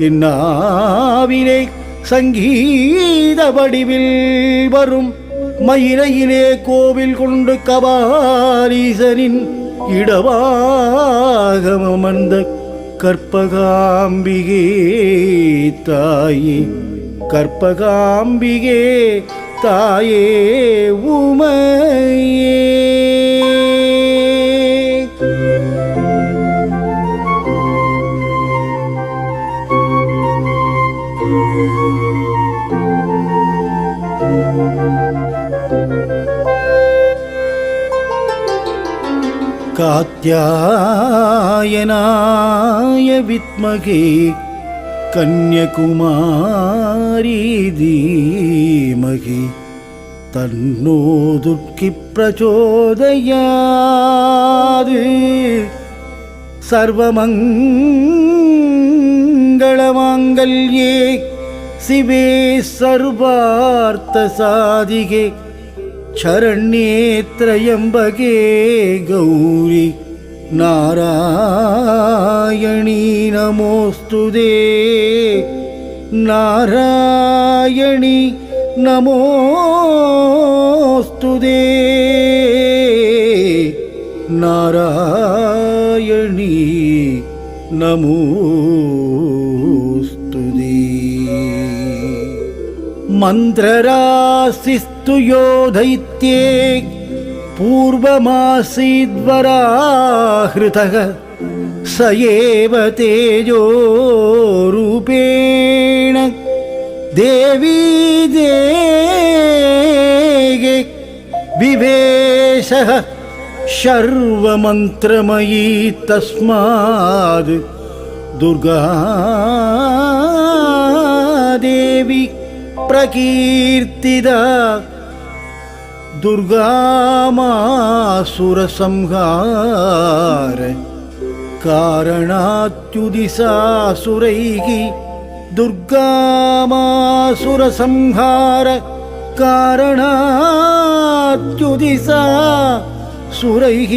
இந்நாவிலே சங்கீத வடிவில் வரும் மயிலையிலே கோவில் கொண்டு கபாலீசனின் இடவாகமர்ந்த கற்பகாம்பிகே தாயே, கற்பகாம்பிகே தாயே உமையே. காத்யாயனாய வித்மகே கன்யகுமாரி தீமகி தன்னோ துர்க்கி பிரச்சோதயாது. சர்வமங்களமாங்கல்யே சிவே சர்வார்த்த சாதிகே சரண்யே த்ரயம்பகே கௌரி நாராயணீ நமோஸ்துதே. நாராயணி நமோஸ்துதே. நாராயணி நமோஸ்துதே. மந்திரராசிஸ்து யோ தைத்யே பூர்வமாசீத்வராஹ்ருதः स एव तेजो रूपेण देवी देगे विवेशः सर्वमन्त्रमयी तस्माद् दुर्गा देवी प्रकीर्तिता. दुर्गामासुरसंहार कारणात्युदिसासुरैः. दुर्गामासुरसंहार कारणात्युदिसासुरैः.